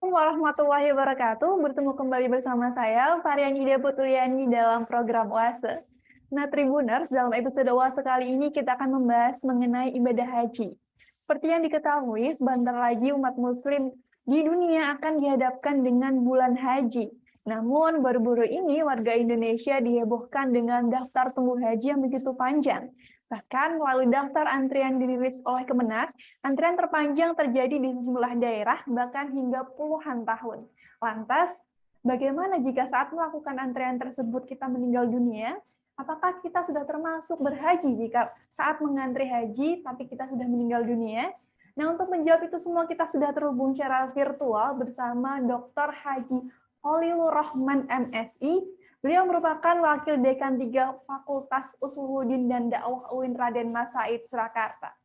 Warahmatullahi wabarakatuh. Bertemu kembali bersama saya, Variani Putuliani dalam program Oase. Nah, Tribuners, dalam episode Oase kali ini kita akan membahas mengenai ibadah haji. Seperti yang diketahui, sebentar lagi umat muslim di dunia akan dihadapkan dengan bulan haji. Namun, baru-baru ini warga Indonesia dihebohkan dengan daftar tunggu haji yang begitu panjang. Bahkan melalui daftar antrian dirilis oleh Kemenak, antrian terpanjang terjadi di sejumlah daerah, bahkan hingga puluhan tahun. Lantas, bagaimana jika saat melakukan antrian tersebut kita meninggal dunia? Apakah kita sudah termasuk berhaji jika saat mengantri haji, tapi kita sudah meninggal dunia? Nah, untuk menjawab itu semua, kita sudah terhubung secara virtual bersama Dr. Haji Holilur Rahman, MSI. Beliau merupakan Wakil Dekan 3 Fakultas Usuluddin dan Dakwah UIN Raden Mas Said, Surakarta.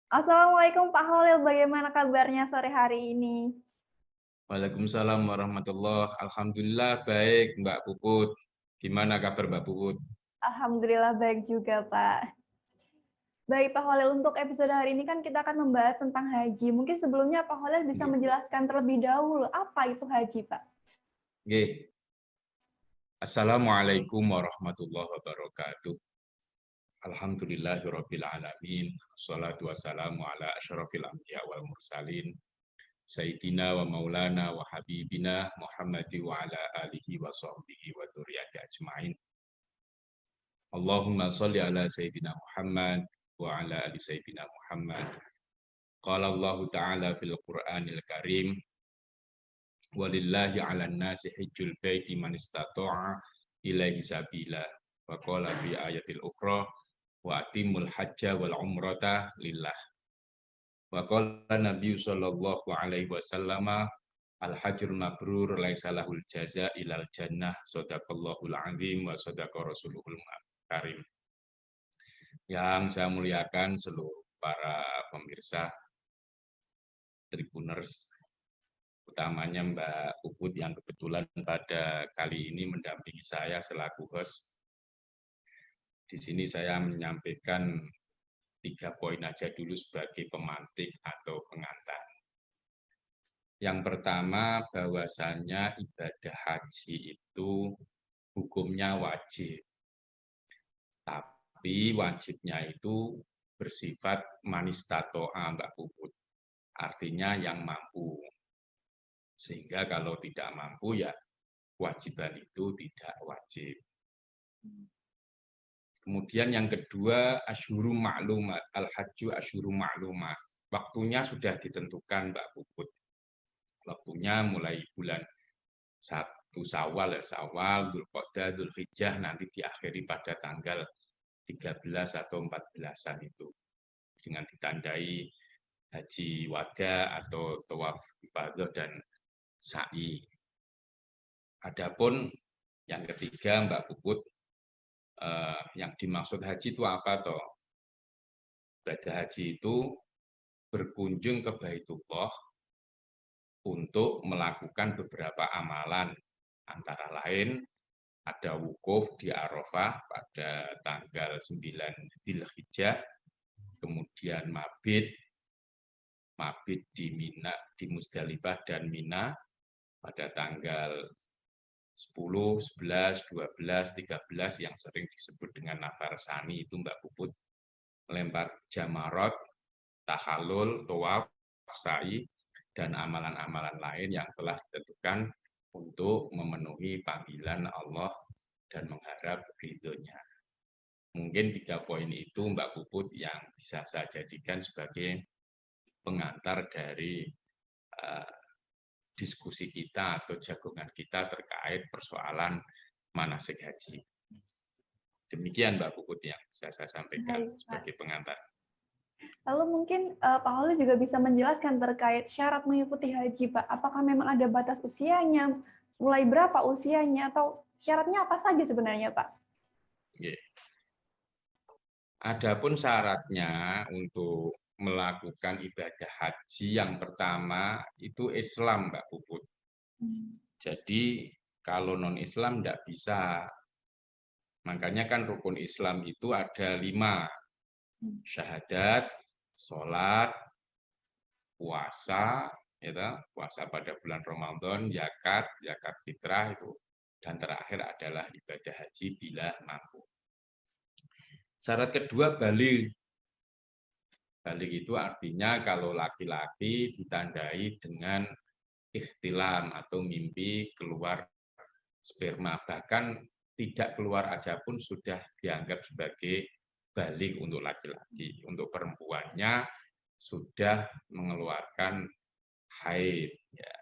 Assalamualaikum Pak Holil, bagaimana kabarnya sore hari ini? Waalaikumsalam warahmatullahi. Alhamdulillah baik Mbak Puput. Gimana kabar Mbak Puput? Alhamdulillah baik juga Pak. Baik Pak Holil, untuk episode hari ini kan kita akan membahas tentang haji. Mungkin sebelumnya Pak Holil bisa menjelaskan terlebih dahulu apa itu haji Pak? Oke. Assalamualaikum warahmatullahi wabarakatuh. Alhamdulillahirabbil alamin. Wassalatu wassalamu ala asyrafil anbiya wal mursalin. Sayyidina wa maulana wa habibina Muhammadi wa ala alihi wa sahbihi wa dzurriyyati ajmain. Allahumma sholli ala sayyidina Muhammad wa ala ali sayyidina Muhammad. Qala Allah Ta'ala fil Qur'anil Karim, walillahi 'alan nasi hajjul baiti man istata'a ilaihi sabila. Wa qala fi ayatil ukhra wa atimul hajja wal umrata lillah. Wa qala Nabi sallallahu alaihi wasallam, al hajjul mabrur laisa lahul jaza ilal jannah, sadaqallahul azim wa sadaqa rasuluhul karim. Yang saya muliakan seluruh para pemirsa Tribuners, utamanya Mbak Puput yang kebetulan pada kali ini mendampingi saya selaku host. Di sini saya menyampaikan 3 poin aja dulu sebagai pemantik atau pengantar. Yang pertama, bahwasannya ibadah haji itu hukumnya wajib. Tapi wajibnya itu bersifat manistato'a Mbak Puput. Artinya yang mampu. Sehingga kalau tidak mampu ya kewajiban itu tidak wajib. Kemudian yang kedua, asyhuru ma'lumat, al-hajju asyhuru ma'lumat. Waktunya sudah ditentukan Mbak Puput. Waktunya mulai bulan 1 Syawal, Dzulqa'dah, Dzulhijjah, nanti diakhiri pada tanggal 13 atau 14-an itu. Dengan ditandai haji wada atau tawaf ifadah dan sa'i. Adapun yang ketiga Mbak Puput, yang dimaksud haji itu apa toh? Ibadah haji itu berkunjung ke Baitullah untuk melakukan beberapa amalan, antara lain ada wukuf di Arafah pada tanggal 9 Dzulhijjah, kemudian mabit di Mina, di Musdalifah dan Mina pada tanggal 10, 11, 12, 13 yang sering disebut dengan nafar sani itu Mbak Puput, melempar jamarot, tahallul, tawaf, sa'i, dan amalan-amalan lain yang telah ditentukan untuk memenuhi panggilan Allah dan mengharap ridhonya. Mungkin 3 poin itu Mbak Puput yang bisa saya jadikan sebagai pengantar dari diskusi kita atau jagongan kita terkait persoalan manasik haji. Demikian Mbak Puput yang saya sampaikan sebagai pengantar. Lalu mungkin Pak Holil juga bisa menjelaskan terkait syarat mengikuti haji, Pak. Apakah memang ada batas usianya, mulai berapa usianya, atau syaratnya apa saja sebenarnya, Pak? Adapun syaratnya untuk melakukan ibadah haji yang pertama itu Islam, Mbak Puput. Jadi kalau non-Islam tidak bisa. Makanya kan rukun Islam itu ada 5. Syahadat, sholat, puasa, gitu, puasa pada bulan Ramadan, zakat, zakat fitrah itu, dan terakhir adalah ibadah haji bila mampu. Syarat kedua balik. Balik itu artinya kalau laki-laki ditandai dengan ihtilam atau mimpi keluar sperma, bahkan tidak keluar aja pun sudah dianggap sebagai balik untuk laki-laki. Untuk perempuannya sudah mengeluarkan haid. Ya.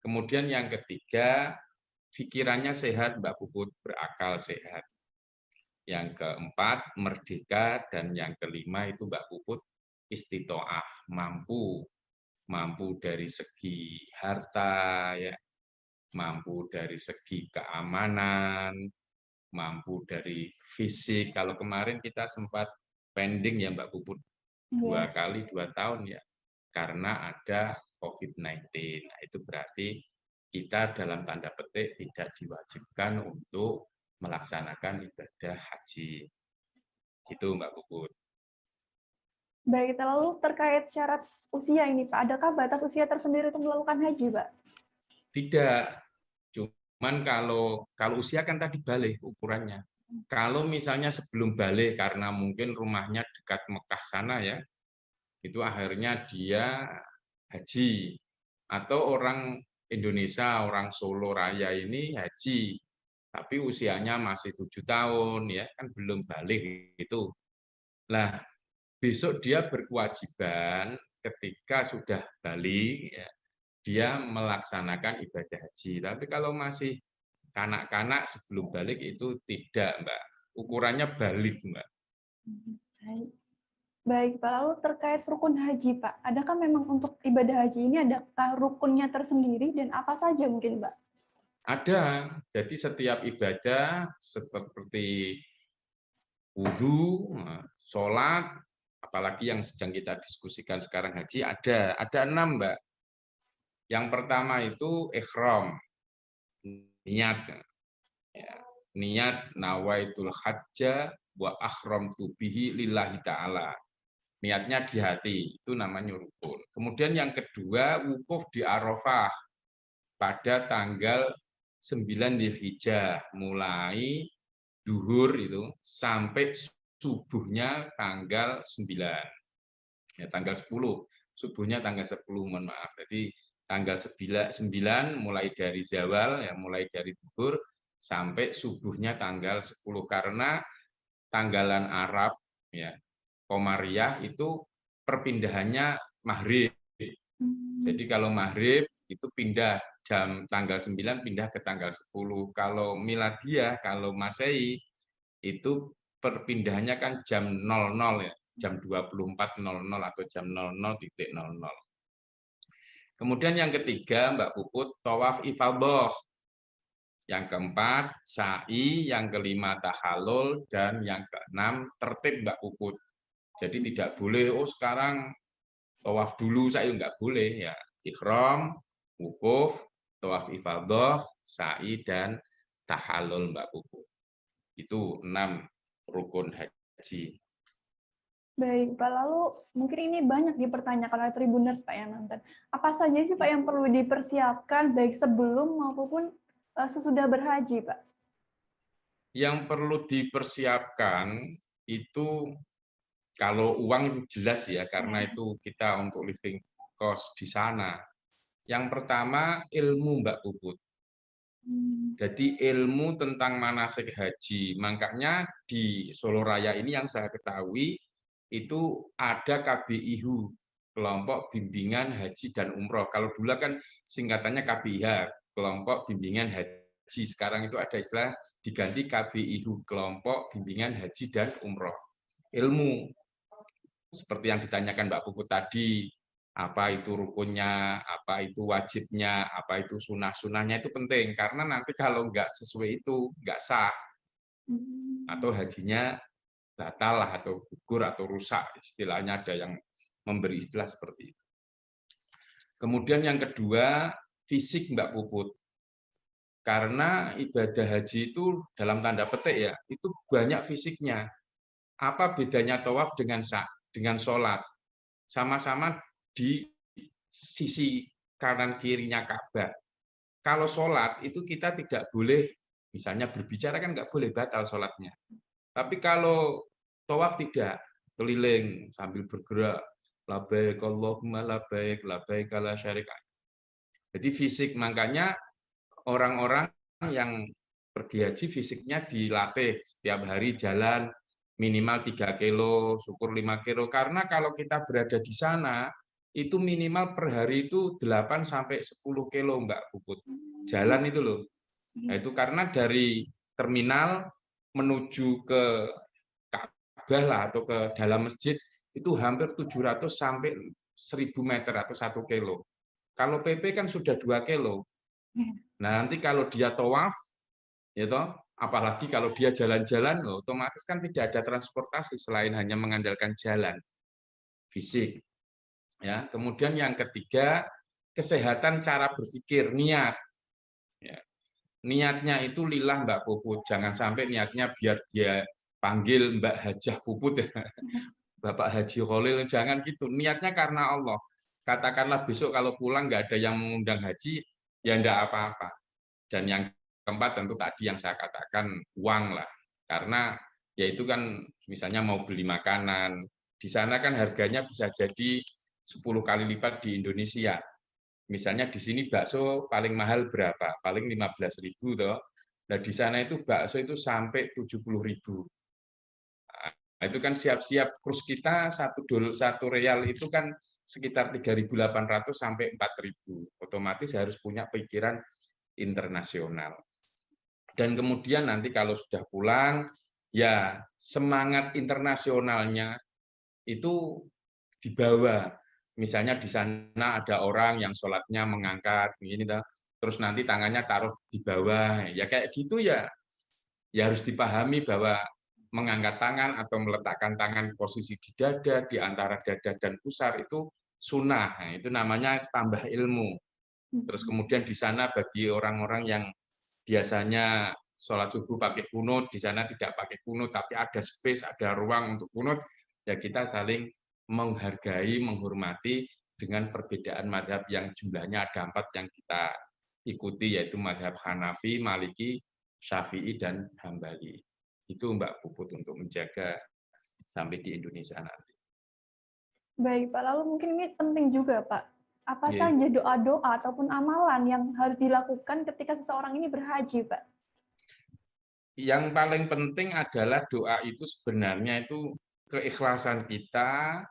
Kemudian yang ketiga, pikirannya sehat, Mbak Puput, berakal sehat. Yang keempat, merdeka, dan yang kelima itu Mbak Puput, istitoah, mampu dari segi harta, ya, mampu dari segi keamanan, mampu dari fisik. Kalau kemarin kita sempat pending ya Mbak Puput, 2 kali 2 tahun ya, karena ada COVID-19. Nah, itu berarti kita dalam tanda petik tidak diwajibkan untuk melaksanakan ibadah haji. Itu Mbak Puput. Baik, lalu terkait syarat usia ini Pak, adakah batas usia tersendiri untuk melakukan haji Pak? Tidak, cuman kalau usia kan tadi balik ukurannya. Kalau misalnya sebelum balik karena mungkin rumahnya dekat Mekah sana ya, itu akhirnya dia haji. Atau orang Indonesia, orang Solo Raya ini haji, tapi usianya masih 7 tahun ya, kan belum balik itu. Nah, besok dia berkewajiban ketika sudah balik ya, dia melaksanakan ibadah haji. Tapi kalau masih kanak-kanak sebelum balik itu tidak, Mbak. Ukurannya balik, Mbak. Baik, Pak. Lalu terkait rukun haji, Pak. Adakah memang untuk ibadah haji ini adakah rukunnya tersendiri dan apa saja mungkin, Pak? Ada. Jadi setiap ibadah seperti wudhu, sholat, apalagi yang sedang kita diskusikan sekarang haji, ada 6, Mbak. Yang pertama itu ikhram, niat. Ya, niat nawaitul hajja wa akhramtu bihi lillahi ta'ala. Niatnya di hati, itu namanya rukun. Kemudian yang kedua, wukuf di Arafah pada tanggal 9 Dzulhijjah, mulai duhur itu sampai subuhnya tanggal 9. Ya, tanggal 10. Subuhnya tanggal 10, mohon maaf. Jadi tanggal 9 mulai dari zawal, ya, mulai dari duhur sampai subuhnya tanggal 10. Karena tanggalan Arab, ya, Komariah itu perpindahannya maghrib. Jadi kalau maghrib itu pindah jam tanggal 9 pindah ke tanggal 10. Kalau Miladiyah, kalau Masehi itu perpindahannya kan jam 00 ya, jam 24.00 atau jam 00.00. Kemudian yang ketiga, Mbak Puput, tawaf ifadah. Yang keempat, sa'i, yang kelima tahallul, dan yang keenam tertib, Mbak Puput. Jadi tidak boleh, oh sekarang tawaf dulu, sa'i nggak boleh ya. Ikhram, wukuf, tawaf ifadah, sa'i, dan tahallul, Mbak Puput. Itu 6 rukun haji. Baik, Pak. Lalu mungkin ini banyak dipertanyakan oleh Tribuners, Pak, yang nonton. Apa saja sih, Pak, yang perlu dipersiapkan baik sebelum maupun sesudah berhaji, Pak? Yang perlu dipersiapkan itu kalau uang itu jelas ya, karena itu kita untuk living cost di sana. Yang pertama ilmu, Mbak Puput. Jadi ilmu tentang manasik haji. Makanya di Solo Raya ini yang saya ketahui itu ada KBIHU, Kelompok Bimbingan Haji dan Umroh. Kalau dulu kan singkatannya KBIH, Kelompok Bimbingan Haji. Sekarang itu ada istilah diganti KBIHU, Kelompok Bimbingan Haji dan Umroh. Ilmu seperti yang ditanyakan Mbak Puput tadi, apa itu rukunnya, apa itu wajibnya, apa itu sunah-sunahnya, itu penting. Karena nanti kalau nggak sesuai itu, nggak sah. Atau hajinya batal lah, atau gugur, atau rusak. Istilahnya ada yang memberi istilah seperti itu. Kemudian yang kedua, fisik, Mbak Puput. Karena ibadah haji itu dalam tanda petik ya, itu banyak fisiknya. Apa bedanya tawaf dengan sholat? Sama-sama di sisi kanan kirinya Ka'bah. Kalau sholat itu kita tidak boleh, misalnya berbicara kan nggak boleh, batal sholatnya. Tapi kalau tawaf tidak, keliling sambil bergerak, labbaik Allahumma labbaik la syarika. Jadi fisik, makanya orang-orang yang pergi haji fisiknya dilatih setiap hari jalan minimal 3 kilo, syukur 5 kilo. Karena kalau kita berada di sana, itu minimal per hari itu 8 sampai 10 kilo, Mbak Puput. Jalan itu loh. Nah, itu karena dari terminal menuju ke Ka'bah lah atau ke dalam masjid itu hampir 700 sampai 1000 meter atau 1 kilo. Kalau PP kan sudah 2 kilo. Nah, nanti kalau dia tawaf, ya toh, apalagi kalau dia jalan-jalan, otomatis kan tidak ada transportasi selain hanya mengandalkan jalan fisik. Ya, kemudian yang ketiga, kesehatan cara berpikir, niat. Ya. Niatnya itu lillah Mbak Puput, jangan sampai niatnya biar dia panggil Mbak Hajah Puput ya. Bapak Haji Khalil, jangan gitu. Niatnya karena Allah. Katakanlah besok kalau pulang nggak ada yang mengundang haji, ya enggak apa-apa. Dan yang keempat tentu tadi yang saya katakan uang lah. Karena ya itu kan misalnya mau beli makanan, di sana kan harganya bisa jadi 10 kali lipat di Indonesia. Misalnya di sini bakso paling mahal berapa? Paling 15.000 toh. Nah, di sana itu bakso itu sampai 70.000. Nah, itu kan siap-siap kurs kita satu real itu kan sekitar 3.800 sampai 4.000. Otomatis harus punya pikiran internasional. Dan kemudian nanti kalau sudah pulang, ya semangat internasionalnya itu dibawa. Misalnya di sana ada orang yang sholatnya mengangkat, ini terus nanti tangannya taruh di bawah, ya kayak gitu ya. Ya harus dipahami bahwa mengangkat tangan atau meletakkan tangan posisi di dada, di antara dada dan pusar itu sunnah. Nah, itu namanya tambah ilmu. Terus kemudian di sana bagi orang-orang yang biasanya sholat subuh pakai kunut, di sana tidak pakai kunut, tapi ada space, ada ruang untuk kunut, ya kita saling menghargai, menghormati dengan perbedaan mazhab yang jumlahnya ada 4 yang kita ikuti, yaitu mazhab Hanafi, Maliki, Syafi'i, dan Hambali. Itu Mbak Puput untuk menjaga sampai di Indonesia nanti. Baik, Pak. Lalu mungkin ini penting juga, Pak. Apa Yeah. saja doa-doa ataupun amalan yang harus dilakukan ketika seseorang ini berhaji, Pak? Yang paling penting adalah doa itu sebenarnya itu keikhlasan kita,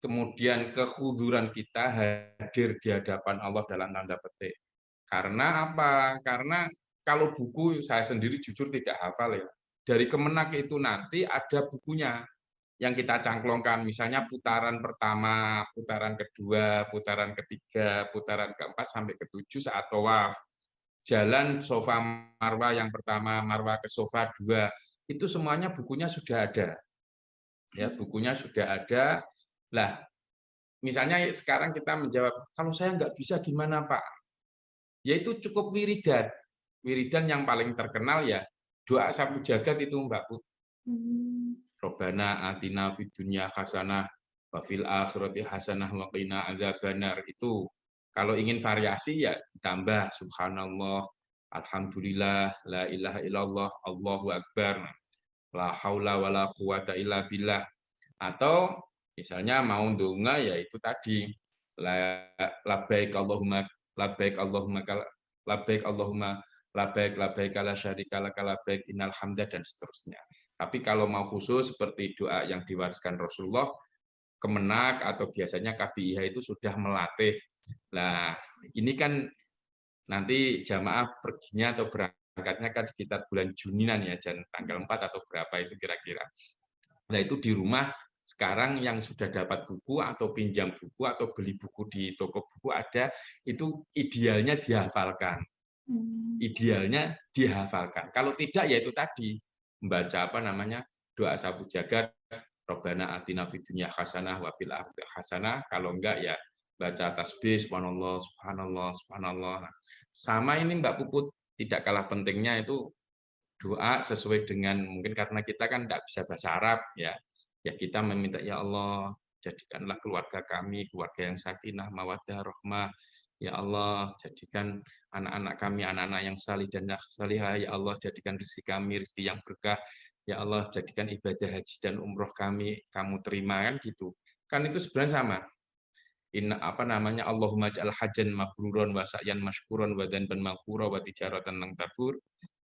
kemudian kekhuduran kita hadir di hadapan Allah dalam tanda petik. Karena apa? Karena kalau buku saya sendiri jujur tidak hafal ya. Dari Kemenak itu nanti ada bukunya yang kita cangklongkan, misalnya putaran pertama, putaran kedua, putaran ketiga, putaran keempat sampai ketujuh saat tawaf. Jalan Sofa Marwah yang pertama, Marwah ke Sofa 2, itu semuanya bukunya sudah ada. Ya, bukunya sudah ada. Lah, misalnya sekarang kita menjawab, kalau saya nggak bisa gimana Pak? Yaitu cukup wiridan. Wiridan yang paling terkenal ya doa sapu jagat itu Mbak Put. Robbana atina fid dunya hasanah wa fil akhirati hasanah wa qina adzabannar. Itu kalau ingin variasi ya ditambah subhanallah, alhamdulillah, la ilaha illallah, Allahu akbar, la haula wala quwata illa billah. Atau misalnya mau ndonga ya itu tadi labbaik Allahumma labbaik Allahumma labbaik Allahumma labbaik la syarika laka labbaik innal hamda dan seterusnya. Tapi kalau mau khusus seperti doa yang diwariskan Rasulullah, Kemenak atau biasanya KBIH itu sudah melatih. Nah, ini kan nanti jamaah perginya atau berangkatnya kan sekitar bulan Juninan ya, dan tanggal 4 atau berapa itu kira-kira. Nah, itu di rumah sekarang yang sudah dapat buku atau pinjam buku atau beli buku di toko buku ada, itu idealnya dihafalkan. Idealnya dihafalkan. Kalau tidak ya itu tadi membaca apa namanya doa sapu jagat, Robbana atina fid dunya hasanah wa fil akhirati hasanah. Kalau enggak ya baca tasbih subhanallah subhanallah subhanallah. Sama ini Mbak Puput, tidak kalah pentingnya itu doa sesuai dengan, mungkin karena kita kan enggak bisa bahasa Arab ya. Ya kita meminta ya Allah jadikanlah keluarga kami keluarga yang sakinah mawaddah rahmah, Ya Allah, jadikan anak-anak kami anak-anak yang salih dan salihah. Ya Allah, jadikan rezeki kami rezeki yang berkah. Ya Allah, jadikan ibadah haji dan umroh kami kamu terima, kan gitu. Kan itu sebenarnya sama. Inna apa namanya Allahumma ja'al hajjan mabruron wa sa'yan mashkuron wa dhanban maghfura wa tijaratan lang tabur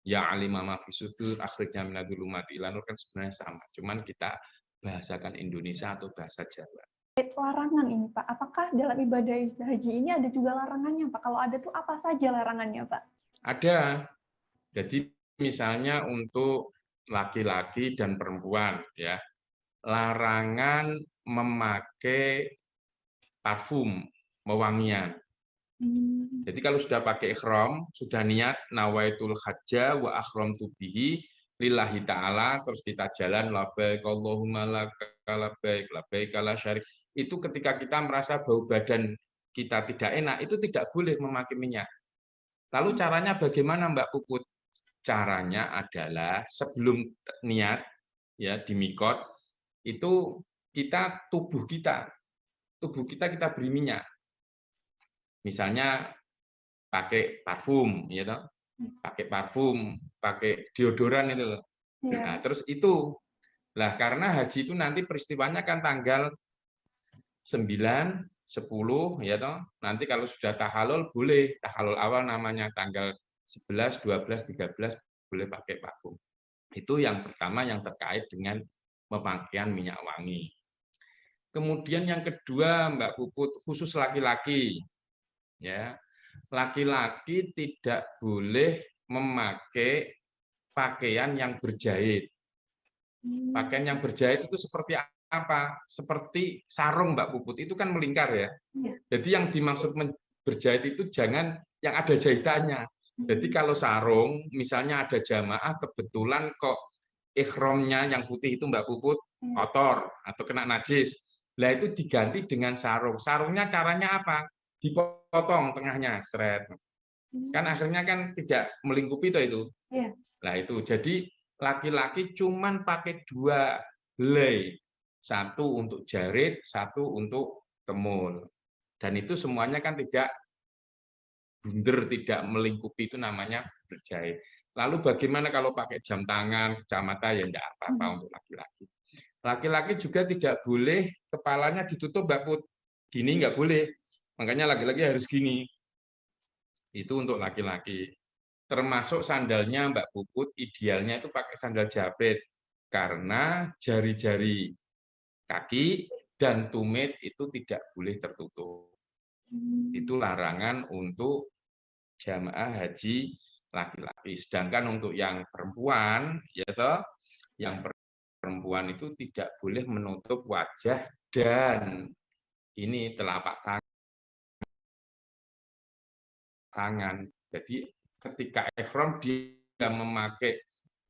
ya alima ma fi sudur akhrijna minadz-dzulumati ila nur, kan sebenarnya sama. Cuman kita bahasakan Indonesia atau bahasa Jawa. Larangan ini Pak, apakah dalam ibadah haji ini ada juga larangannya Pak? Kalau ada tuh apa saja larangannya Pak? Ada. Jadi misalnya untuk laki-laki dan perempuan ya, larangan memakai parfum, wewangian. Jadi kalau sudah pakai ihram, sudah niat nawaitul hajja wa ahramtu bihi lillahi ta'ala, terus kita jalan labbaik Allahumma labbaik labbaik la syarif. Itu ketika kita merasa bau badan kita tidak enak, itu tidak boleh memakai minyak. Lalu caranya bagaimana Mbak Puput? Caranya adalah sebelum niat ya di mikot itu tubuh kita kita beri minyak. Misalnya pakai parfum, ya toh? Pakai parfum, pakai deodoran itu. Nah, terus itu. Lah karena haji itu nanti peristiwanya kan tanggal 9, 10 ya toh. Nanti kalau sudah tahalul boleh, tahalul awal namanya tanggal 11, 12, 13 boleh pakai parfum. Itu yang pertama yang terkait dengan pemakaian minyak wangi. Kemudian yang kedua, Mbak Puput, khusus laki-laki. Ya. Laki-laki tidak boleh memakai pakaian yang berjahit. Pakaian yang berjahit itu seperti apa? Seperti sarung, Mbak Puput. Itu kan melingkar ya. Jadi yang dimaksud berjahit itu jangan yang ada jahitannya. Jadi kalau sarung, misalnya ada jamaah kebetulan kok ihramnya yang putih itu Mbak Puput kotor atau kena najis. Lah itu diganti dengan sarung. Sarungnya caranya apa? Dipotong tengahnya, seret. Kan akhirnya kan tidak melingkupi itu. Nah itu. Jadi laki-laki cuman pakai 2 helai. Satu untuk jarit, satu untuk kemul. Dan itu semuanya kan tidak bunder, tidak melingkupi, itu namanya berjahit. Lalu bagaimana kalau pakai jam tangan, kacamata, ya enggak apa-apa untuk laki-laki. Laki-laki juga tidak boleh kepalanya ditutup, Mbak Put. Gini enggak boleh. Makanya laki-laki harus gini. Itu untuk laki-laki. Termasuk sandalnya Mbak Puput, idealnya itu pakai sandal jabret. Karena jari-jari kaki dan tumit itu tidak boleh tertutup. Itu larangan untuk jamaah haji laki-laki. Sedangkan untuk yang perempuan, ya toh, yang perempuan itu tidak boleh menutup wajah dan ini telapak tangan. Jadi ketika ihram dia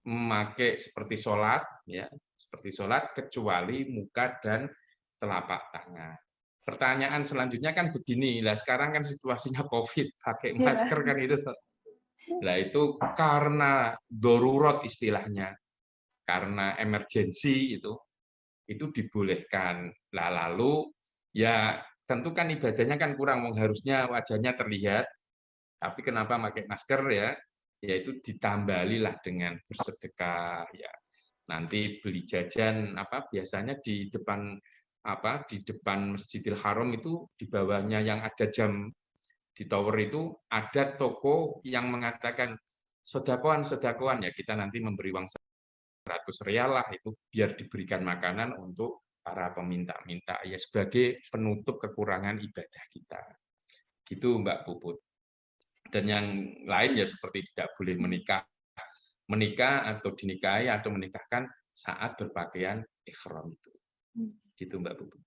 memakai seperti sholat, ya, seperti sholat kecuali muka dan telapak tangan. Pertanyaan selanjutnya kan begini, lah sekarang kan situasinya COVID, pakai masker kan itu. Lah itu karena darurat istilahnya, karena emergensi itu dibolehkan. Lah lalu ya tentu kan ibadahnya kan kurang, harusnya wajahnya terlihat, tapi kenapa pakai masker ya? Yaitu ditambalilah dengan bersedekah ya. Nanti beli jajan biasanya di depan Masjidil Haram itu di bawahnya yang ada jam di tower itu ada toko yang mengatakan sodakoan ya, kita nanti memberi uang 100 rial lah itu biar diberikan makanan untuk para peminta-minta ya sebagai penutup kekurangan ibadah kita. Gitu Mbak Puput. Dan yang lain ya seperti tidak boleh menikah atau dinikahi atau menikahkan saat berpakaian ihram itu. Gitu Mbak Puput.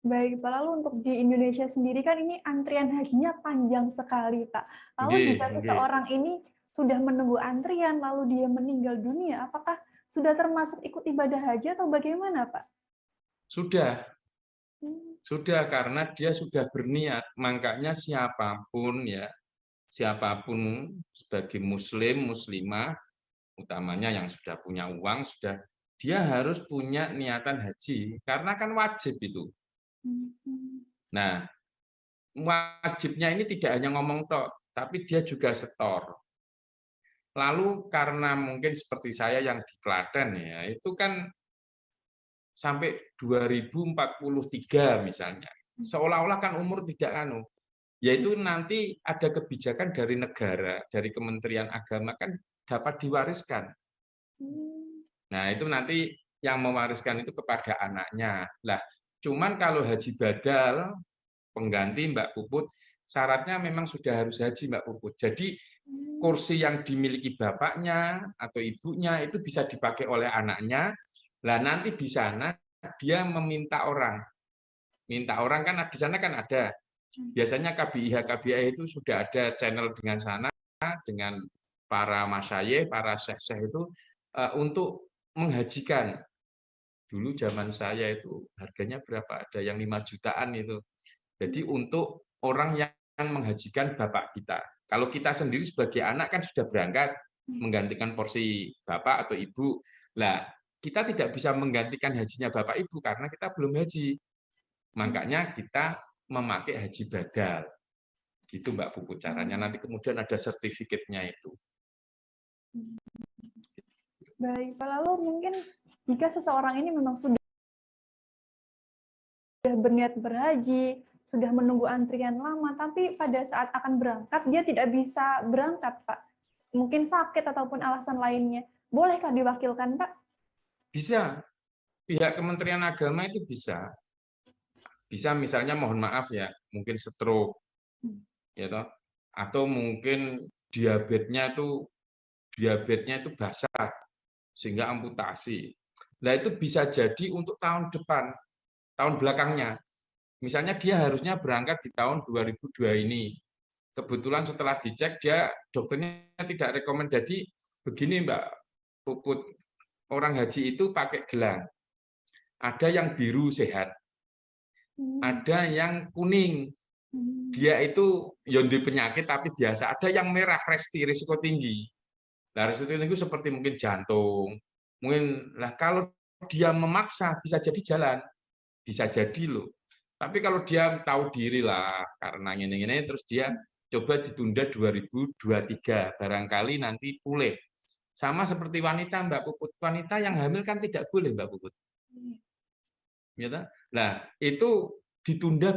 Baik, Pak. Lalu untuk di Indonesia sendiri kan ini antrian hajinya panjang sekali, Pak. Lalu jika seseorang ini sudah menunggu antrian, lalu dia meninggal dunia, apakah sudah termasuk ikut ibadah haji atau bagaimana, Pak? Sudah. Sudah, karena dia sudah berniat. Makanya siapapun sebagai muslim, muslimah, utamanya yang sudah punya uang, dia harus punya niatan haji. Karena kan wajib itu. Nah, wajibnya ini tidak hanya ngomong tok, tapi dia juga setor. Lalu karena mungkin seperti saya yang di Klaten ya, itu kan sampai 2043 misalnya. Seolah-olah kan umur tidak anu. Yaitu nanti ada kebijakan dari negara, dari Kementerian Agama kan dapat diwariskan. Nah, itu nanti yang mewariskan itu kepada anaknya. Lah, cuman kalau haji badal pengganti Mbak Puput, syaratnya memang sudah harus haji Mbak Puput. Jadi kursi yang dimiliki bapaknya atau ibunya itu bisa dipakai oleh anaknya. Lah nanti di sana dia meminta orang. Minta orang kan di sana kan ada. Biasanya KBIH itu sudah ada channel dengan sana, dengan para masyayikh, para syekh-syekh itu untuk menghajikan. Dulu zaman saya itu harganya berapa? Ada yang 5 jutaan itu. Jadi untuk orang yang menghajikan bapak kita. Kalau kita sendiri sebagai anak kan sudah berangkat menggantikan porsi bapak atau ibu. Lah, kita tidak bisa menggantikan hajinya bapak ibu karena kita belum haji. Makanya kita memakai haji badal. Gitu Mbak Puput caranya. Nanti kemudian ada sertifikatnya itu. Baik, lalu mungkin jika seseorang ini memang sudah berniat berhaji, sudah menunggu antrian lama, tapi pada saat akan berangkat, dia tidak bisa berangkat, Pak. Mungkin sakit ataupun alasan lainnya. Bolehkah diwakilkan, Pak? Bisa. Pihak Kementerian Agama itu bisa. Bisa misalnya mohon maaf ya, mungkin stroke, ya toh, atau mungkin diabetesnya itu basah sehingga amputasi. Nah itu bisa jadi untuk tahun depan, tahun belakangnya. Misalnya dia harusnya berangkat di tahun 2002 ini. Kebetulan setelah dicek dia dokternya tidak rekomendasi begini Mbak Puput, orang haji itu pakai gelang. Ada yang biru sehat, ada yang kuning. Dia itu yondi penyakit tapi biasa. Ada yang merah resti risiko tinggi. Nah, risiko tinggi seperti mungkin jantung. Mungkin lah kalau dia memaksa bisa jadi jalan. Bisa jadi loh. Tapi kalau dia tahu diri lah karena ini terus dia coba ditunda 2023 barangkali nanti pulih. Sama seperti wanita Mbak Puput. Wanita yang hamil kan tidak boleh Mbak Puput. Ya, nah, itu ditunda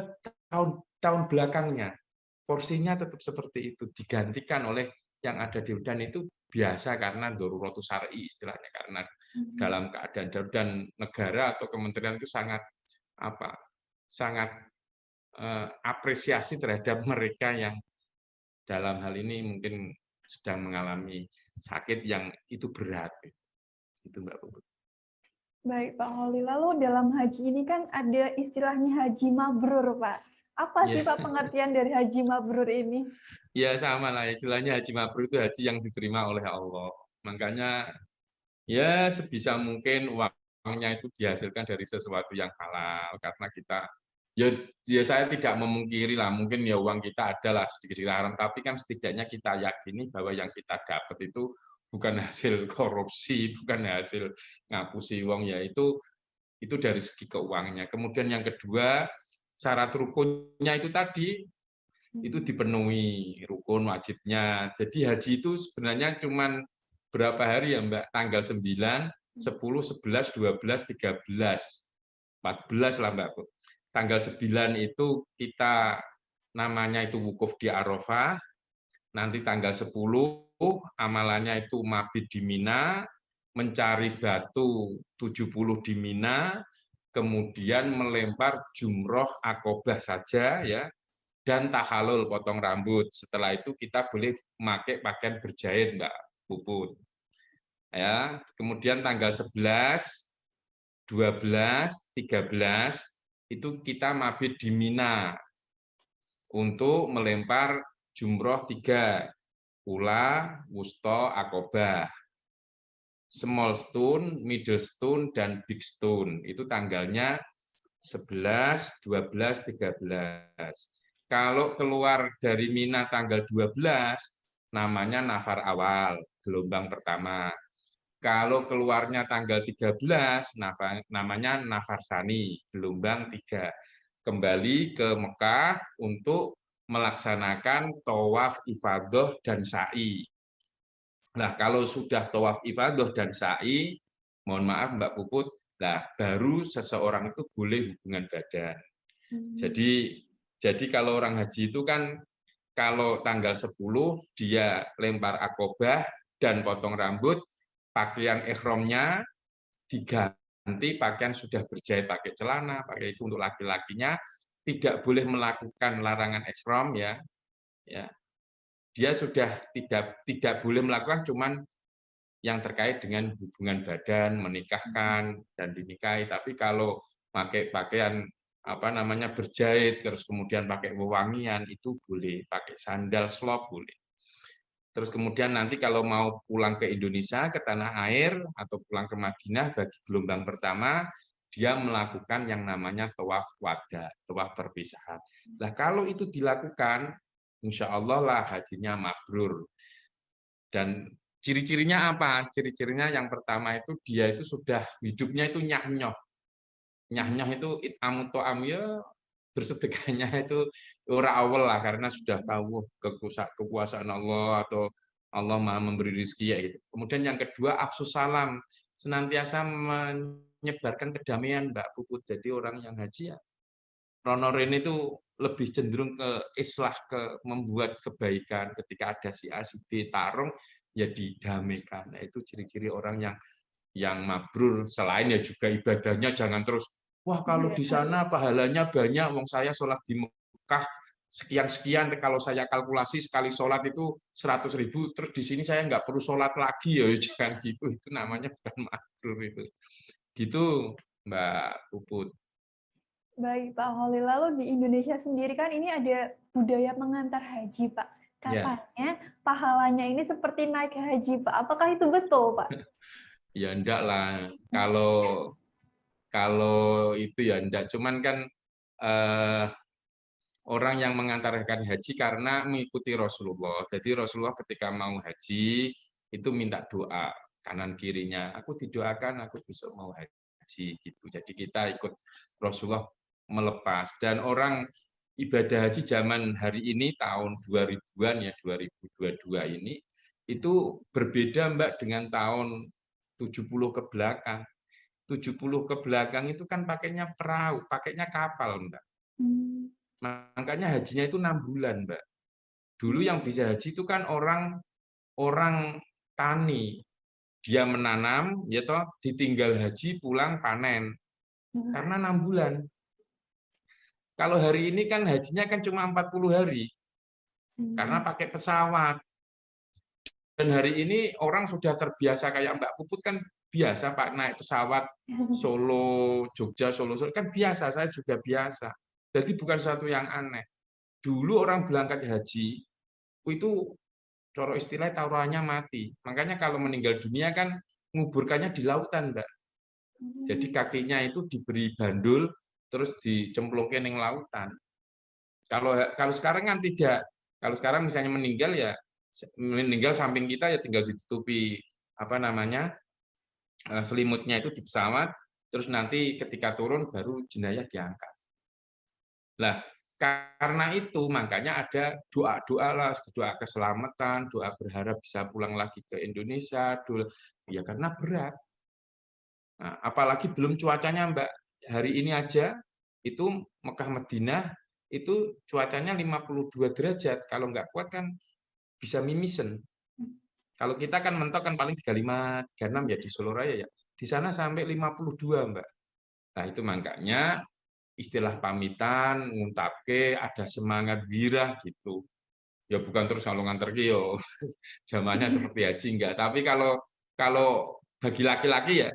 tahun belakangnya. Porsinya tetap seperti itu, digantikan oleh yang ada di dan itu biasa karena daruratus syar'i istilahnya, karena dalam keadaan darurat dan negara atau kementerian itu sangat apresiasi terhadap mereka yang dalam hal ini mungkin sedang mengalami sakit yang itu berat. Itu Mbak Puput. Baik, Pak Holly. Lalu dalam haji ini kan ada istilahnya haji mabrur, Pak. Apa sih, Pak, pengertian dari haji mabrur ini? Ya, sama lah. Istilahnya haji mabrur itu haji yang diterima oleh Allah. Makanya, ya sebisa mungkin uangnya itu dihasilkan dari sesuatu yang halal. Karena kita, ya saya tidak memungkiri lah, mungkin ya uang kita adalah sedikit-sedikit haram. Tapi kan setidaknya kita yakini bahwa yang kita dapat itu bukan hasil korupsi, bukan hasil ngapusi uang, ya itu dari segi keuangannya. Kemudian yang kedua, syarat rukunnya itu tadi itu dipenuhi, rukun wajibnya. Jadi haji itu sebenarnya cuma berapa hari ya Mbak? Tanggal 9, 10, 11, 12, 13, 14 lah Mbak. Tanggal 9 itu kita namanya itu wukuf di Arafah. Nanti tanggal 10 amalannya itu mabit di Mina, mencari batu 70 di Mina, kemudian melempar jumroh akobah saja ya, dan tahalul potong rambut. Setelah itu kita boleh pakai pakaian berjahit Mbak Puput. Ya, kemudian tanggal 11, 12, 13 itu kita mabit di Mina untuk melempar jumroh 3, ula, wusto, akobah. Small stone, middle stone, dan big stone. Itu tanggalnya 11, 12, 13. Kalau keluar dari Mina tanggal 12, namanya nafar awal, gelombang pertama. Kalau keluarnya tanggal 13, namanya nafar sani, gelombang 3. kembali ke Mekah untuk melaksanakan tawaf ifadah dan sa'i. Nah, kalau sudah tawaf ifadah dan sa'i, mohon maaf Mbak Puput, nah baru seseorang itu boleh hubungan badan. Jadi kalau orang haji itu kan kalau tanggal 10 dia lempar akobah dan potong rambut, pakaian ihramnya diganti pakaian sudah berjahit, pakai celana, pakai itu untuk laki-lakinya, tidak boleh melakukan larangan ihram ya. Ya. Dia sudah tidak boleh melakukan cuman yang terkait dengan hubungan badan, menikahkan dan dinikahi. Tapi kalau pakai pakaian apa namanya berjahit terus kemudian pakai wewangian itu boleh, pakai sandal slop boleh. Terus kemudian nanti kalau mau pulang ke Indonesia, ke tanah air, atau pulang ke Madinah bagi gelombang pertama, dia melakukan yang namanya tawaf wada, tawaf perpisahan. Nah kalau itu dilakukan, insya Allah lah hajinya mabrur. Dan ciri-cirinya apa? Ciri-cirinya yang pertama itu dia itu sudah hidupnya itu nyah-nyoh. Nyah-nyoh itu it'amu to'am ya bersedekahnya itu ora awal lah karena sudah tahu kekuasaan Allah atau Allah Maha memberi rezeki ya gitu. Kemudian yang kedua afsus salam, senantiasa menyebarkan kedamaian Mbak Puput. Jadi orang yang haji ya Ronorin itu lebih cenderung ke islah, ke membuat kebaikan ketika ada si A si B tarung ya didamaikan. Nah, itu ciri-ciri orang yang mabrur. Selain ya juga ibadahnya jangan terus wah kalau di sana pahalanya banyak, wong saya sholat di Mekah sekian-sekian, kalau saya kalkulasi sekali sholat itu 100.000, terus di sini saya nggak perlu sholat lagi ya, jangan gitu, itu namanya bukan mabrur itu. Gitu Mbak Puput. Baik, Pak Holil. Lalu di Indonesia sendiri kan ini ada budaya mengantar haji, Pak. Ya, Katanya pahalanya ini seperti naik haji, Pak. Apakah itu betul, Pak? ya enggak lah. Kalau kalau itu ya enggak, cuman kan eh, orang yang mengantarkan haji karena mengikuti Rasulullah. Jadi Rasulullah ketika mau haji itu minta doa kanan kirinya. Aku didoakan, aku besok mau haji gitu. Jadi kita ikut Rasulullah melepas. Dan orang ibadah haji zaman hari ini tahun 2000-an ya 2022 ini itu berbeda Mbak dengan tahun 70 ke belakang. 70 ke belakang itu kan pakainya perahu, pakainya kapal Mbak. Hmm. Makanya hajinya itu 6 bulan, Mbak. Dulu yang bisa haji itu kan orang orang tani. Dia menanam, ya toh, ditinggal haji, pulang panen. Karena 6 bulan. Kalau hari ini kan hajinya kan cuma 40 hari. Karena pakai pesawat. Dan hari ini orang sudah terbiasa kayak Mbak Puput kan biasa Pak naik pesawat Solo, Jogja, Solo, kan biasa, saya juga biasa. Jadi bukan satu yang aneh. Dulu orang berangkat haji itu coro istilah taruhannya mati. Makanya kalau meninggal dunia kan nguburkannya di lautan, Mbak. Jadi kakinya itu diberi bandul terus dicemplungkan di lautan. Kalau kalau sekarang kan tidak. Kalau sekarang misalnya meninggal samping kita ya tinggal ditutupi apa namanya selimutnya itu di pesawat, terus nanti ketika turun baru jenazah diangkat. Lah, karena itu makanya ada doa-doa lah, doa keselamatan, doa berharap bisa pulang lagi ke Indonesia, ya karena berat. Nah, apalagi belum cuacanya Mbak. Hari ini aja itu Mekah Madinah itu cuacanya 52 derajat. Kalau nggak kuat kan bisa mimisen. Kalau kita kan mentok kan paling 35, 36 ya di Solo Raya ya. Di sana sampai 52 Mbak. Nah itu makanya istilah pamitan, nguntapke, ada semangat girah gitu. Ya bukan terus kalau nganter yo zamannya seperti haji enggak. Tapi kalau kalau bagi laki-laki ya,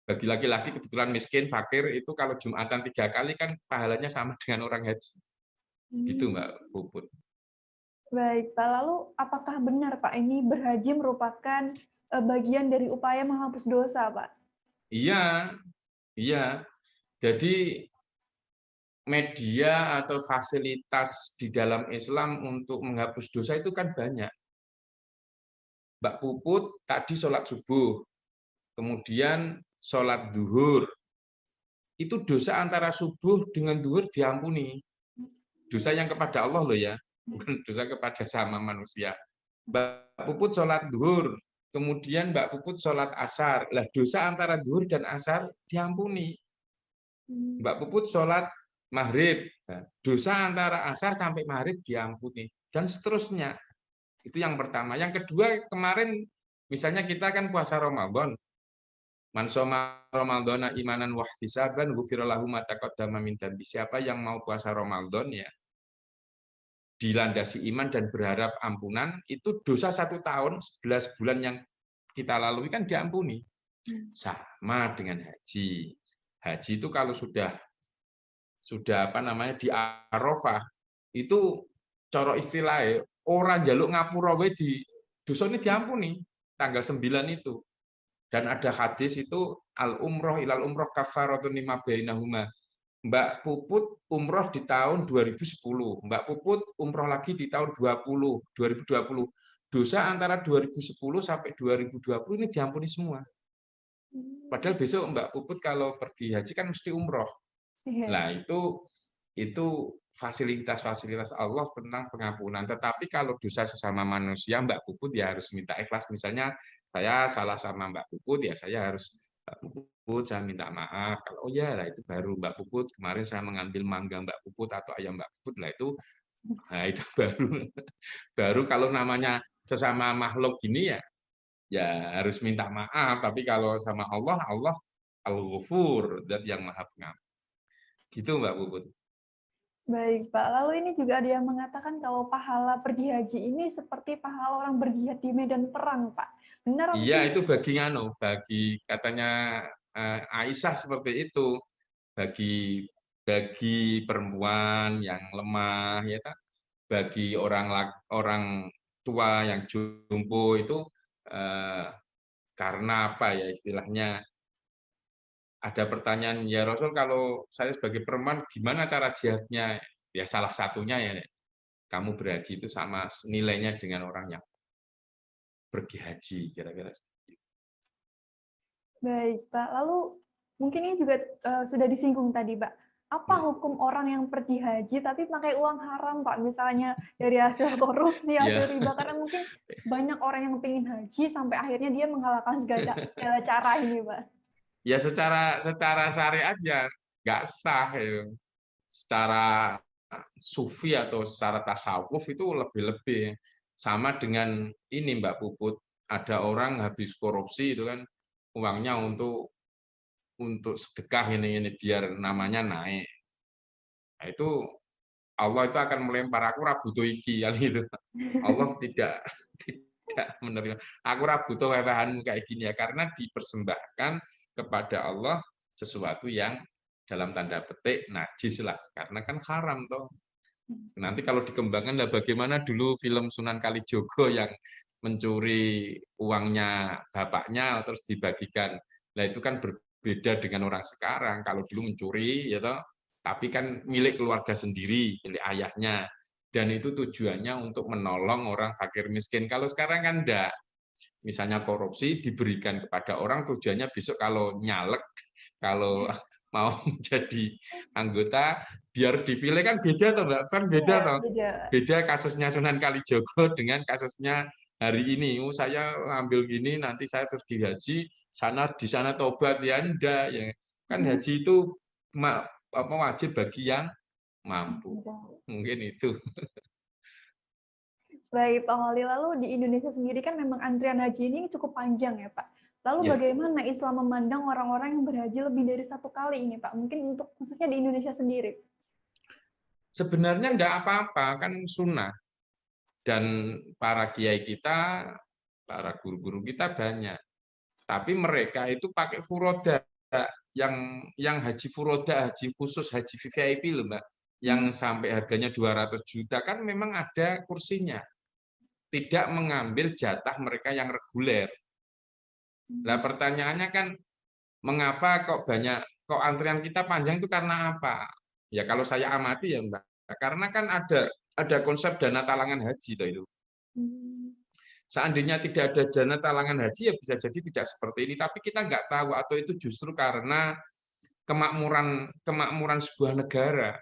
bagi laki-laki kebetulan miskin, fakir itu kalau Jumatan 3 kali kan pahalanya sama dengan orang haji. Gitu Mbak Puput. Baik, Pak. Lalu apakah benar, Pak, ini berhaji merupakan bagian dari upaya menghapus dosa, Pak? Iya, iya. Jadi media atau fasilitas di dalam Islam untuk menghapus dosa itu kan banyak. Mbak Puput tadi sholat subuh, kemudian sholat duhur, itu dosa antara subuh dengan duhur diampuni. Dosa yang kepada Allah loh ya, bukan dosa kepada sama manusia. Mbak Puput sholat duhur, kemudian Mbak Puput sholat asar. Lah dosa antara duhur dan asar diampuni. Mbak Puput sholat maghrib, dosa antara asar sampai maghrib diampuni, dan seterusnya. Itu yang pertama. Yang kedua, kemarin misalnya kita kan puasa Ramadan. Man shoma Ramadhana imanan wa ihtisaban ghufira lahu ma taqaddama min dzambi. Siapa yang mau puasa Ramadan ya dilandasi iman dan berharap ampunan, itu dosa 1 tahun 11 bulan yang kita lalui kan diampuni. Sama dengan haji. Haji itu kalau sudah apa namanya di Arafah, itu coro istilahnya orang jaluk ngapura wae di dosane diampuni tanggal 9 itu. Dan ada hadis itu al umroh ilal umroh kafaratun lima bainahuma. Mbak Puput umroh di tahun 2010, Mbak Puput umroh lagi di tahun 2020. Dosa antara 2010 sampai 2020 ini diampuni semua. Padahal besok Mbak Puput kalau pergi haji kan mesti umroh. Nah, itu fasilitas-fasilitas Allah tentang pengampunan. Tetapi kalau dosa sesama manusia, Mbak Puput ya harus minta ikhlas. Misalnya saya salah sama Mbak Puput, ya saya harus, Mbak Puput saya minta maaf. Kalau oh ya, lah itu baru Mbak Puput kemarin saya mengambil mangga Mbak Puput atau ayam Mbak Puput, lah itu, nah itu baru kalau namanya sesama makhluk gini ya harus minta maaf. Tapi kalau sama Allah, Allah Al-Ghafur, zat yang Maha Pengampun. Gitu Mbak Puput. Baik, Pak. Lalu ini juga ada yang mengatakan kalau pahala pergi haji ini seperti pahala orang berjihad di medan perang, Pak. Benar atau Iya, tidak? itu bagi katanya Aisyah seperti itu. Bagi perempuan yang lemah ya kan, bagi orang tua yang jompo itu karena apa ya istilahnya, ada pertanyaan, ya Rasul kalau saya sebagai perempuan gimana cara jihadnya? Ya salah satunya ya kamu berhaji itu sama nilainya dengan orang yang pergi haji, kira-kira. Baik, Pak. Lalu mungkin ini juga sudah disinggung tadi, Pak. Apa Ya. hukum orang yang pergi haji tapi pakai uang haram, Pak? Misalnya dari hasil korupsi, Ya. hasil riba. Karena mungkin banyak orang yang pengen haji sampai akhirnya dia mengalahkan segala cara ini, Pak. Ya secara syariat ya nggak sah ya. Secara sufi atau secara tasawuf itu lebih-lebih. Sama dengan ini Mbak Puput, ada orang habis korupsi itu kan uangnya untuk sedekah ini biar namanya naik. Nah, itu Allah itu akan melempar aku ra butuh iki kali itu. Allah tidak menerima. Aku ra butuh wewehanmu kayak gini ya, karena dipersembahkan kepada Allah sesuatu yang dalam tanda petik najis lah, karena kan haram toh. Nanti kalau dikembangkan lah bagaimana dulu film Sunan Kalijogo yang mencuri uangnya bapaknya terus dibagikan. Nah itu kan berbeda dengan orang sekarang. Kalau dulu mencuri ya toh, tapi kan milik keluarga sendiri, milik ayahnya. Dan itu tujuannya untuk menolong orang fakir miskin. Kalau sekarang kan enggak. Misalnya korupsi diberikan kepada orang tujuannya besok kalau nyalek, kalau mau menjadi anggota biar dipilih kan beda toh Mbak, kan beda Iya, toh. beda. Beda kasusnya Sunan Kalijogo dengan kasusnya hari ini. Oh, saya ambil gini nanti saya pergi haji, di sana tobat ya enggak ya. Kan haji itu wajib bagi yang mampu. Mungkin itu. Baik, Pak Wali. Lalu di Indonesia sendiri kan memang antrian haji ini cukup panjang ya, Pak. Lalu Ya. bagaimana Islam memandang orang-orang yang berhaji lebih dari 1 kali ini, Pak? Mungkin untuk khususnya di Indonesia sendiri. Sebenarnya enggak apa-apa, kan sunnah. Dan para kiai kita, para guru-guru kita banyak. Tapi mereka itu pakai furoda, yang haji furoda, haji khusus, haji VIP loh Mbak, yang sampai harganya 200 juta kan memang ada kursinya. Tidak mengambil jatah mereka yang reguler. Nah pertanyaannya kan, mengapa kok antrian kita panjang itu karena apa? Ya kalau saya amati ya Mbak, karena kan ada konsep dana talangan haji itu. Seandainya tidak ada dana talangan haji ya bisa jadi tidak seperti ini. Tapi kita nggak tahu, atau itu justru karena kemakmuran sebuah negara.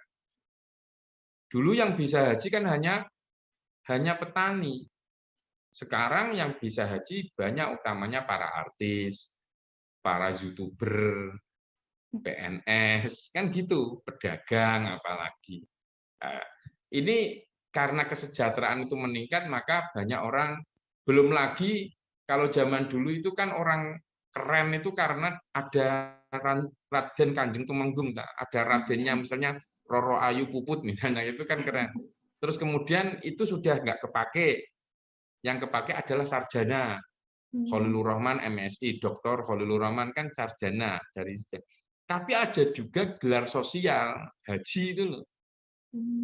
Dulu yang bisa haji kan hanya petani. Sekarang yang bisa haji banyak, utamanya para artis, para YouTuber, PNS, kan gitu, pedagang apalagi. Nah, ini karena kesejahteraan itu meningkat, maka banyak orang, belum lagi kalau zaman dulu itu kan orang keren itu karena ada Raden Kanjeng Tumenggung, ada radennya, misalnya Roro Ayu Puput misalnya, itu kan keren. Terus kemudian itu sudah nggak kepake, yang kepake adalah sarjana. Khalilur Rahman MSI, Dr. Khalilur Rahman kan sarjana dari. Tapi ada juga gelar sosial, haji itu loh.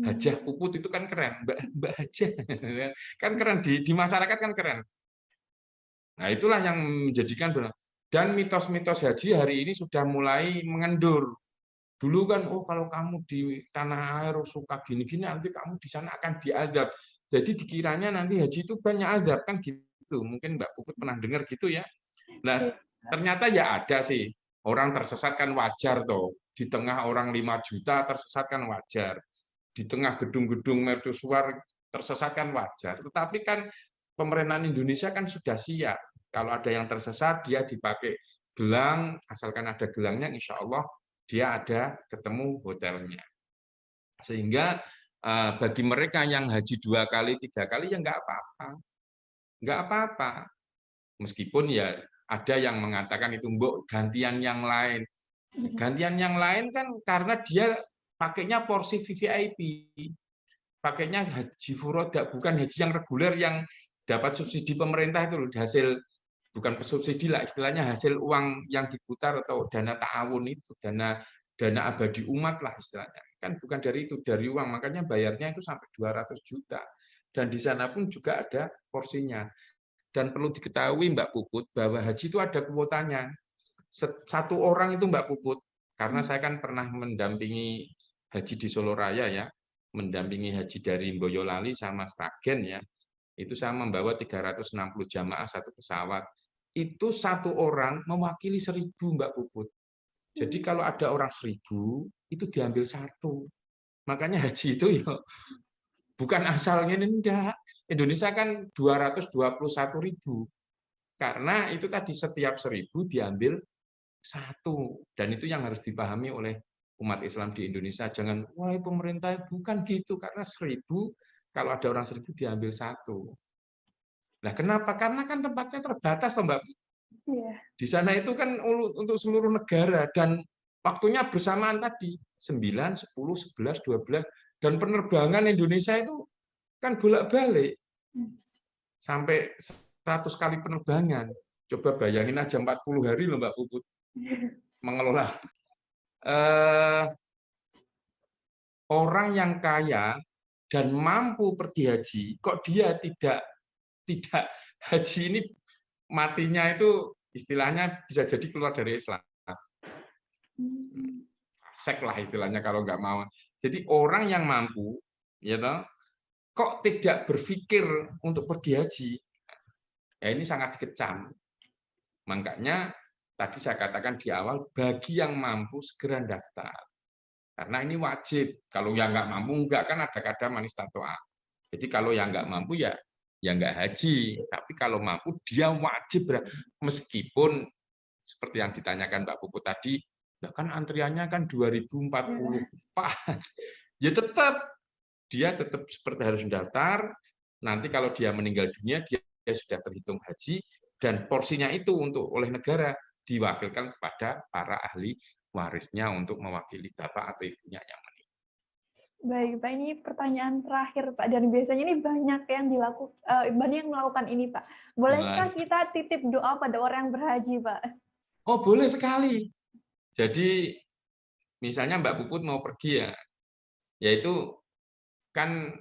Hajah Puput itu kan keren, Mbak Hajah. Kan keren, di masyarakat kan keren. Nah, itulah yang menjadikan, dan mitos-mitos haji hari ini sudah mulai mengendur. Dulu kan, oh kalau kamu di tanah air suka gini-gini, nanti kamu di sana akan diazab. Jadi dikiranya nanti haji itu banyak azab, kan gitu. Mungkin Mbak Puput pernah dengar gitu ya. Nah, ternyata ya ada sih. Orang tersesat kan wajar toh. Di tengah orang 5 juta tersesat kan wajar. Di tengah gedung-gedung mercusuar tersesat kan wajar. Tetapi kan pemerintahan Indonesia kan sudah siap. Kalau ada yang tersesat, dia dipakai gelang, asalkan ada gelangnya, insya Allah dia ada ketemu hotelnya. Sehingga bagi mereka yang haji 2 kali, 3 kali, ya nggak apa-apa. Nggak apa-apa. Meskipun ya ada yang mengatakan itu mbok gantian yang lain. Gantian yang lain kan karena dia pakainya porsi VVIP. Pakainya haji furoda, bukan haji yang reguler yang dapat subsidi pemerintah itu loh, hasil bukan subsidi lah, istilahnya hasil uang yang diputar atau dana ta'awun itu, dana abadi umat lah istilahnya. Kan bukan dari itu, dari uang, makanya bayarnya itu sampai 200 juta. Dan di sana pun juga ada porsinya. Dan perlu diketahui Mbak Puput bahwa haji itu ada kuotanya. Satu orang itu Mbak Puput, karena saya kan pernah mendampingi haji di Solo Raya ya, mendampingi haji dari Boyolali sama Sragen ya. Itu saya membawa 360 jamaah satu pesawat. Itu satu orang mewakili 1.000 Mbak Puput. Jadi kalau ada orang 1.000 itu diambil satu. Makanya haji itu ya bukan asalnya, enggak. Indonesia kan 221.000. Karena itu tadi setiap 1.000 diambil satu. Dan itu yang harus dipahami oleh umat Islam di Indonesia. Jangan, wah pemerintah, bukan gitu. Karena 1.000, kalau ada orang 1.000 diambil satu. Nah, kenapa? Karena kan tempatnya terbatas, Mbak. Di sana itu kan untuk seluruh negara. Dan waktunya bersamaan tadi. 9, 10, 11, 12. Dan penerbangan Indonesia itu kan bolak-balik. Sampai 100 kali penerbangan. Coba bayangin aja 40 hari loh Mbak Puput mengelola. Orang yang kaya dan mampu pergi haji, kok dia tidak haji, ini matinya itu istilahnya bisa jadi keluar dari Islam. Sek lah istilahnya kalau nggak mau. Jadi orang yang mampu, ya toh, kok tidak berpikir untuk pergi haji, ya ini sangat dikecam. Makanya tadi saya katakan di awal, bagi yang mampu segera daftar. Karena ini wajib. Kalau yang nggak mampu, enggak, kan ada kata manis tatoa. Jadi kalau yang nggak mampu ya nggak haji. Tapi kalau mampu dia wajib. Meskipun seperti yang ditanyakan Mbak Puput tadi, kan antriannya kan 2040. Pak, ya dia tetap seperti harus mendaftar. Nanti kalau dia meninggal dunia, dia sudah terhitung haji, dan porsinya itu untuk oleh negara diwakilkan kepada para ahli warisnya untuk mewakili bapak atau ibunya yang meninggal. Baik, Pak, ini pertanyaan terakhir, Pak. Dan biasanya ini banyak yang melakukan ini, Pak. Bolehkah kita titip doa pada orang yang berhaji, Pak? Oh, boleh sekali. Jadi misalnya Mbak Puput mau pergi ya, yaitu kan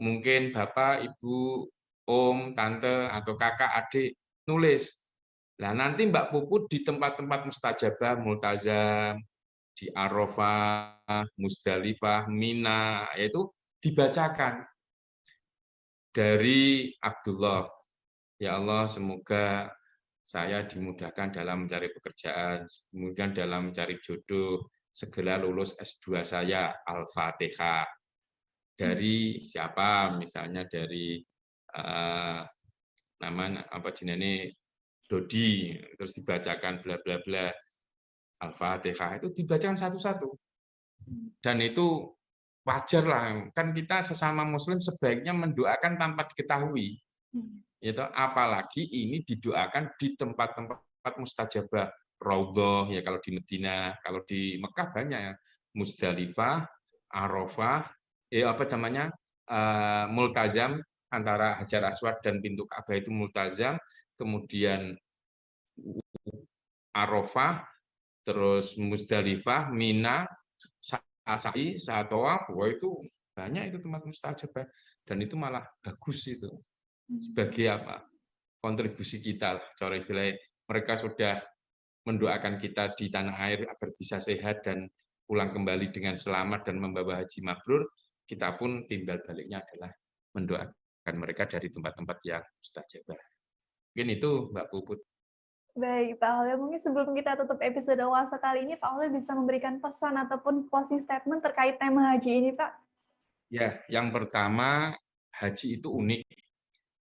mungkin bapak, ibu, om, tante, atau kakak, adik nulis. Nah, nanti Mbak Puput di tempat-tempat mustajabah, multazam, di Arafah, Musdalifah, Mina, yaitu dibacakan dari Abdullah. Ya Allah, semoga saya dimudahkan dalam mencari pekerjaan, kemudian dalam mencari jodoh, segera lulus S2 saya, Al-Fatihah. Dari siapa? Misalnya dari namanya apa jenenge Dodi, terus dibacakan bla bla bla, Al-Fatihah, itu dibacakan satu-satu. Dan itu wajar lah, kan kita sesama muslim sebaiknya mendoakan tanpa diketahui. Itu apalagi ini didoakan di tempat-tempat mustajabah, Raudhah ya kalau di Medina, kalau di Mekah banyak ya, Musdalifah, Arafah, apa namanya? Multazam antara Hajar Aswad dan pintu Ka'bah itu multazam, kemudian Arafah, terus Musdalifah, Mina, saat sa'i, saat tawaf, wah itu banyak itu tempat mustajabah dan itu malah bagus itu. Sebagai apa? Kontribusi kita, cara istilahnya mereka sudah mendoakan kita di tanah air agar bisa sehat dan pulang kembali dengan selamat dan membawa haji mabrur, kita pun timbal baliknya adalah mendoakan mereka dari tempat-tempat yang mustajabah. Mungkin itu Mbak Puput. Baik, Pak Holil. Mungkin sebelum kita tutup episode Oase kali ini, Pak Holil bisa memberikan pesan ataupun closing statement terkait tema haji ini, Pak? Ya, yang pertama, haji itu unik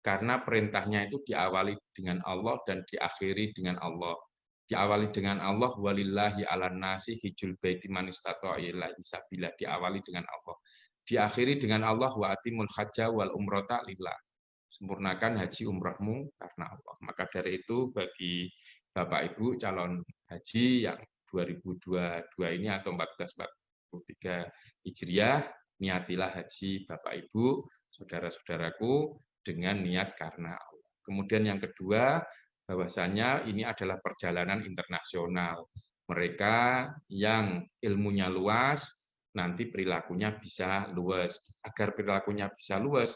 karena perintahnya itu diawali dengan Allah dan diakhiri dengan Allah. Diawali dengan Allah, walillahi ala nasi hijul baiti man istata'a ilaihi sabila, diawali dengan Allah. Diakhiri dengan Allah, wa atimul hajja wal umrata lillah. Sempurnakan haji umrahmu karena Allah. Maka dari itu bagi Bapak Ibu calon haji yang 2022 ini atau 1443 Hijriah, niatilah haji Bapak Ibu, saudara-saudaraku dengan niat karena Allah. Kemudian yang kedua, bahwasanya ini adalah perjalanan internasional. Mereka yang ilmunya luas, nanti perilakunya bisa luas. Agar perilakunya bisa luas,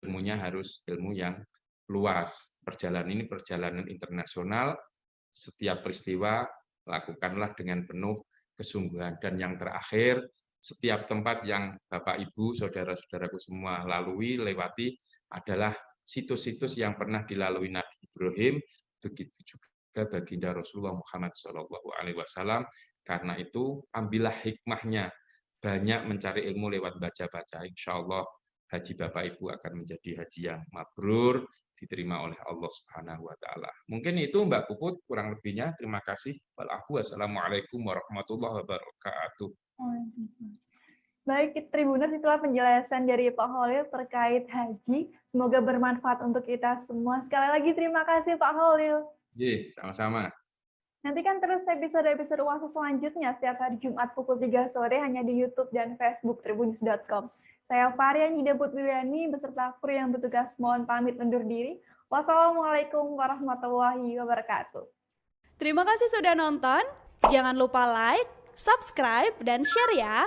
ilmunya harus ilmu yang luas. Perjalanan ini perjalanan internasional, setiap peristiwa lakukanlah dengan penuh kesungguhan. Dan yang terakhir, setiap tempat yang Bapak, Ibu, saudara-saudaraku semua lalui, lewati, adalah situs-situs yang pernah dilalui Nabi Ibrahim, begitu juga baginda Rasulullah Muhammad SAW. Karena itu, ambillah hikmahnya, banyak mencari ilmu lewat baca-baca. Insya Allah, haji Bapak Ibu akan menjadi haji yang mabrur, diterima oleh Allah Subhanahu wa taala. Mungkin itu Mbak Puput kurang lebihnya. Terima kasih. Wassalamualaikum warahmatullahi wabarakatuh. Baik, Tribuners, itulah penjelasan dari Pak Holil terkait haji. Semoga bermanfaat untuk kita semua. Sekali lagi terima kasih Pak Holil. Iya, sama-sama. Nantikan terus episode-episode Oase selanjutnya setiap hari Jumat pukul 3 sore hanya di YouTube dan Facebook tribunnews.com. Saya Faria Nida Putriani beserta kru yang bertugas mohon pamit undur diri. Wassalamualaikum warahmatullahi wabarakatuh. Terima kasih sudah nonton. Jangan lupa like, subscribe, dan share ya.